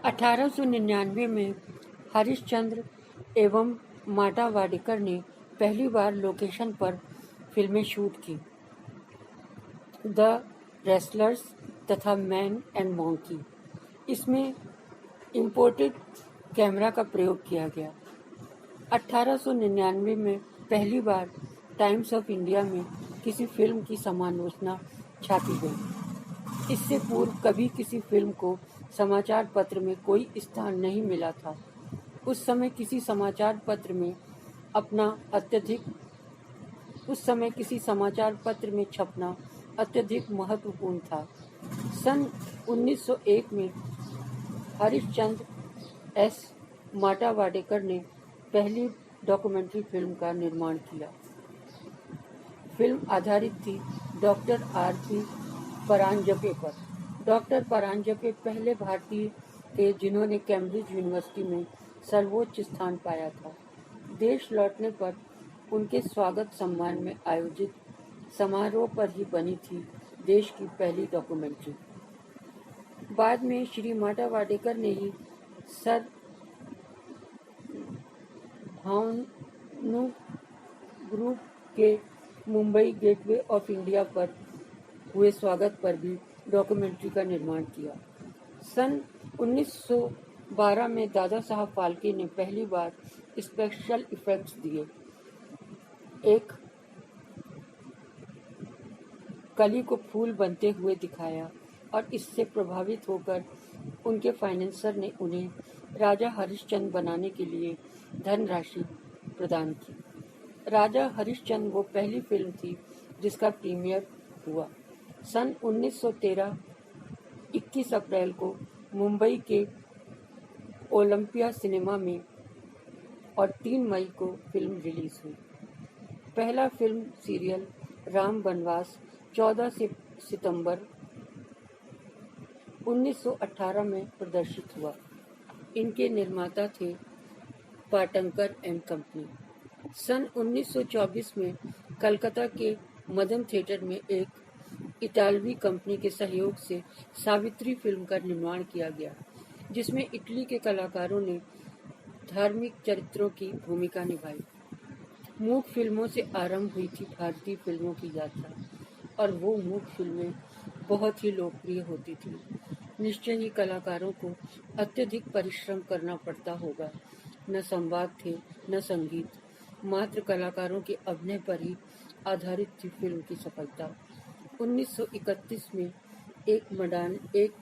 1899 में हरिश्चंद्र एवं माटा वाडेकर ने पहली बार लोकेशन पर फिल्में शूट की। द रेसलर्स तथा मैन एंड मॉन्की। इसमें इम्पोर्टेड कैमरा का प्रयोग किया गया। 1899 में पहली बार टाइम्स ऑफ इंडिया में किसी फिल्म की समालोचना छापी गई। इससे पूर्व कभी किसी फिल्म को समाचार पत्र में कोई स्थान नहीं मिला था। उस समय किसी समाचार पत्र में छपना अत्यधिक महत्वपूर्ण था। सन 1901 में हरिश्चंद्र एस. माटा वाडेकर ने पहली डॉक्यूमेंट्री फिल्म का निर्माण किया। फिल्म आधारित थी डॉक्टर R.P. परांजपे पर। डॉक्टर परांजपे पहले भारतीय थे जिन्होंने कैम्ब्रिज यूनिवर्सिटी में सर्वोच्च स्थान पाया था। देश लौटने पर उनके स्वागत सम्मान में आयोजित समारोह पर ही बनी थी देश की पहली डॉक्यूमेंट्री। बाद में श्री माटा वाडेकर ने ही सर भानु ग्रुप के मुंबई गेटवे ऑफ इंडिया पर हुए स्वागत पर भी डॉक्यूमेंट्री का निर्माण किया। सन 1912 में दादा साहब फाल्के ने पहली बार स्पेशल इफेक्ट्स दिए। एक कली को फूल बनते हुए दिखाया और इससे प्रभावित होकर उनके फाइनेंसर ने उन्हें राजा हरिश्चंद्र बनाने के लिए धनराशि प्रदान की। राजा हरिश्चंद्र वो पहली फिल्म थी जिसका प्रीमियर हुआ। सन 1913 21 अप्रैल को मुंबई के ओलंपिया सिनेमा में और 3 मई को फिल्म रिलीज हुई। पहला फिल्म सीरियल राम बनवास 14 सितंबर 1918 में प्रदर्शित हुआ। इनके निर्माता थे पाटंकर एंड कंपनी। सन 1924 में कलकत्ता के मदन थिएटर में एक इतालवी कंपनी के सहयोग से सावित्री फिल्म का निर्माण किया गया, जिसमें इटली के कलाकारों ने धार्मिक चरित्रों की भूमिका निभाई। मूक फिल्मों से आरंभ हुई थी भारतीय फिल्मों की यात्रा और वो मूक फिल्में बहुत ही लोकप्रिय होती थी। निश्चय ही कलाकारों को अत्यधिक परिश्रम करना पड़ता होगा। न संवाद थे न संगीत, मात्र कलाकारों के अभिनय पर ही आधारित थी फिल्म की सफलता। 1931 में एक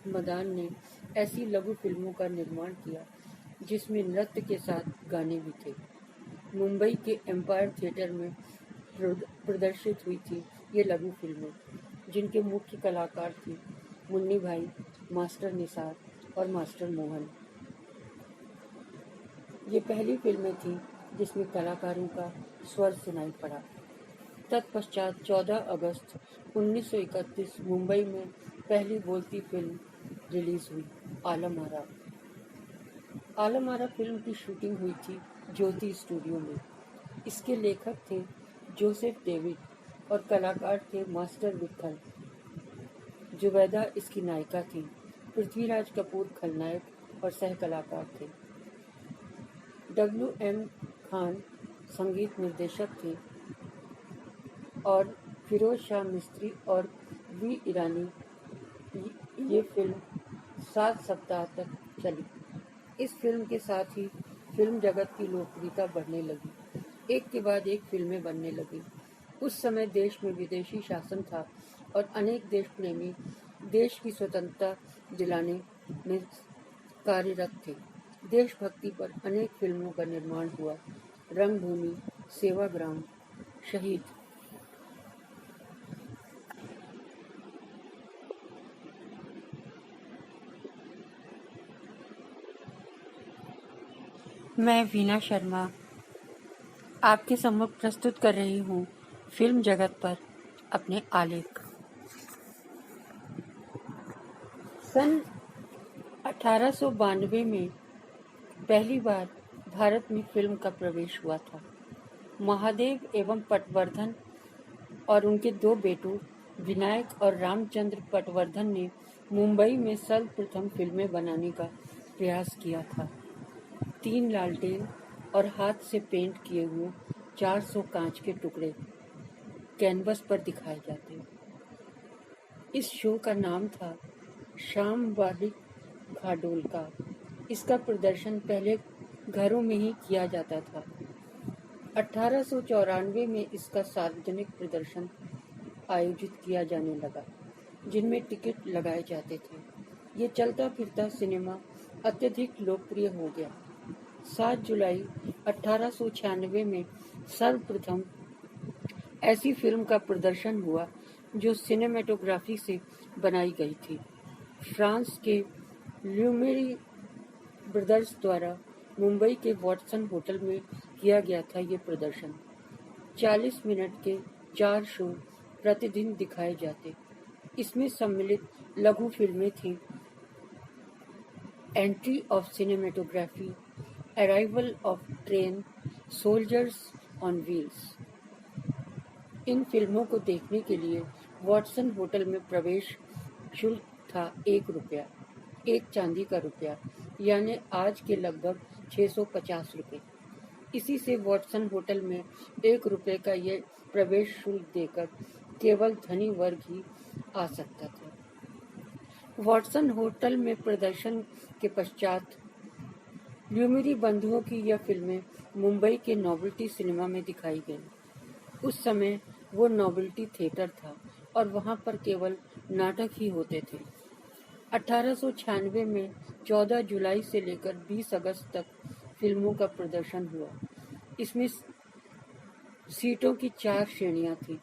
मदान ने ऐसी लघु फिल्मों का निर्माण किया जिसमें नृत्य के साथ गाने भी थे। मुंबई के एम्पायर थिएटर में प्रदर्शित हुई थी ये लघु फिल्में, जिनके मुख्य कलाकार थे मुन्नी भाई, मास्टर निसार और मास्टर मोहन। ये पहली फिल्में थीं जिसमें कलाकारों का स्वर सुनाई पड़ा। तत्पश्चात 14 अगस्त 1931 मुंबई में पहली बोलती फिल्म रिलीज हुई, आलम आरा। आलम आरा फिल्म की शूटिंग हुई थी ज्योति स्टूडियो में। इसके लेखक थे जोसेफ डेविड और कलाकार थे मास्टर विट्ठल। जुबैदा इसकी नायिका थी। पृथ्वीराज कपूर खलनायक और सह कलाकार थे। W.M. खान संगीत निर्देशक थे और फिरोज शाह मिस्त्री और V. ईरानी। ये फिल्म 7 सप्ताह तक चली। इस फिल्म के साथ ही फिल्म जगत की लोकप्रियता बढ़ने लगी। एक के बाद एक फिल्में बनने लगी। उस समय देश में विदेशी शासन था और अनेक देश प्रेमी देश की स्वतंत्रता दिलाने में कार्यरत थे। देशभक्ति पर अनेक फिल्मों का निर्माण हुआ। रंगभूमि, सेवाग्राम, शहीद। मैं वीना शर्मा आपके सम्मुख प्रस्तुत कर रही हूँ फिल्म जगत पर अपने आलेख। सन 1892 में पहली बार भारत में फिल्म का प्रवेश हुआ था। महादेव एवं पटवर्धन और उनके 2 बेटों विनायक और रामचंद्र पटवर्धन ने मुंबई में सर्वप्रथम फिल्में बनाने का प्रयास किया था। 3 लालटेन और हाथ से पेंट किए हुए 400 कांच के टुकड़े कैनवस पर दिखाए जाते। इस शो का नाम था शाम वाली घाडोल का। इसका प्रदर्शन पहले घरों में ही किया जाता था। 1894 में इसका सार्वजनिक प्रदर्शन आयोजित किया जाने लगा, जिनमें टिकट लगाए जाते थे। ये चलता फिरता सिनेमा अत्यधिक लोकप्रिय हो गया। 7 जुलाई 1896 में सर्वप्रथम ऐसी फिल्म का प्रदर्शन हुआ जो सिनेमेटोग्राफी से बनाई गई थी। फ्रांस के ल्यूमेरी ब्रदर्स द्वारा मुंबई के वॉटसन होटल में किया गया था ये प्रदर्शन। 40 मिनट के 4 शो प्रतिदिन दिखाए जाते। इसमें सम्मिलित लघु फिल्में थीं entry of cinematography, arrival of train, soldiers on wheels. इन फिल्मों को देखने के लिए वॉटसन होटल में प्रवेश शुल्क था 1 रुपया, 1 चांदी का रुपया, यानी आज के लगभग 650 रुपये। इसी से वॉटसन होटल में 1 रुपये का ये प्रवेश शुल्क देकर केवल धनी वर्ग ही आ सकता था। वॉटसन होटल में प्रदर्शन के पश्चात ल्यूमेरी बंधुओं की यह फिल्में मुंबई के नोवेल्टी सिनेमा में दिखाई गई। उस समय वो नोवेल्टी थिएटर था और वहाँ पर केवल नाटक ही होते थे। 1896 में 14 जुलाई से लेकर 20 अगस्त तक फिल्मों का प्रदर्शन हुआ। इसमें सीटों की 4 श्रेणियां थीं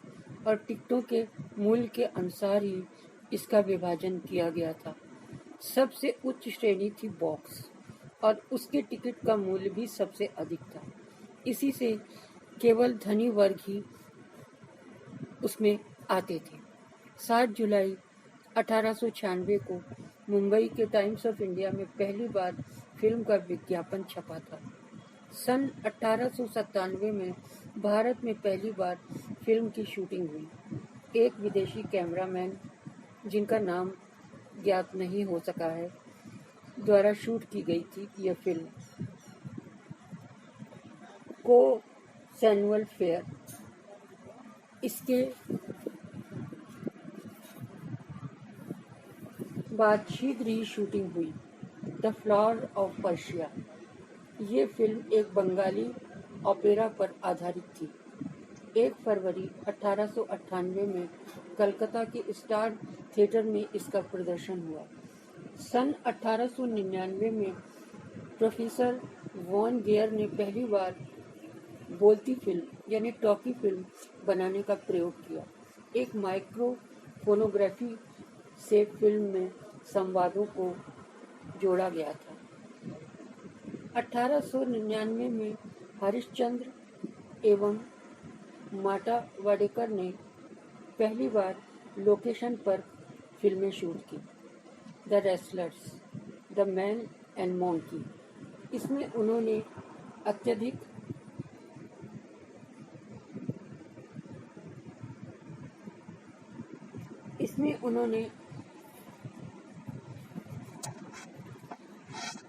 और टिकटों के मूल्य के अनुसार ही इसका विभाजन किया गया था। सबसे उच्च श्रेणी थी बॉक्स और उसके टिकट का मूल्य भी सबसे अधिक था। इसी से केवल धनी वर्ग ही उसमें आते थे। 7 जुलाई 1896 को मुंबई के टाइम्स ऑफ इंडिया में पहली बार फिल्म का विज्ञापन छपा था। सन 1897 में भारत में पहली बार फिल्म की शूटिंग हुई। एक विदेशी कैमरामैन, जिनका नाम ज्ञात नहीं हो सका है, द्वारा शूट की गई थी यह फिल्म। को सैनुअल फेयर। इसके बाद शीघ्र ही शूटिंग हुई द फ्लावर ऑफ पर्शिया। ये फिल्म एक बंगाली ओपेरा पर आधारित थी। 1 फरवरी 1898 में कलकत्ता के स्टार थिएटर में इसका प्रदर्शन हुआ। सन 1899 में प्रोफेसर वॉन गेयर ने पहली बार बोलती फिल्म यानी टॉकी फिल्म बनाने का प्रयोग किया। एक माइक्रो फोनोग्राफी से फिल्म में संवादों को जोड़ा गया था। 1899 में हरिश्चंद्र एवं माटा वाडेकर ने पहली बार लोकेशन पर फिल्में शूट की। The wrestlers, the man and monkey. इसमें उन्होंने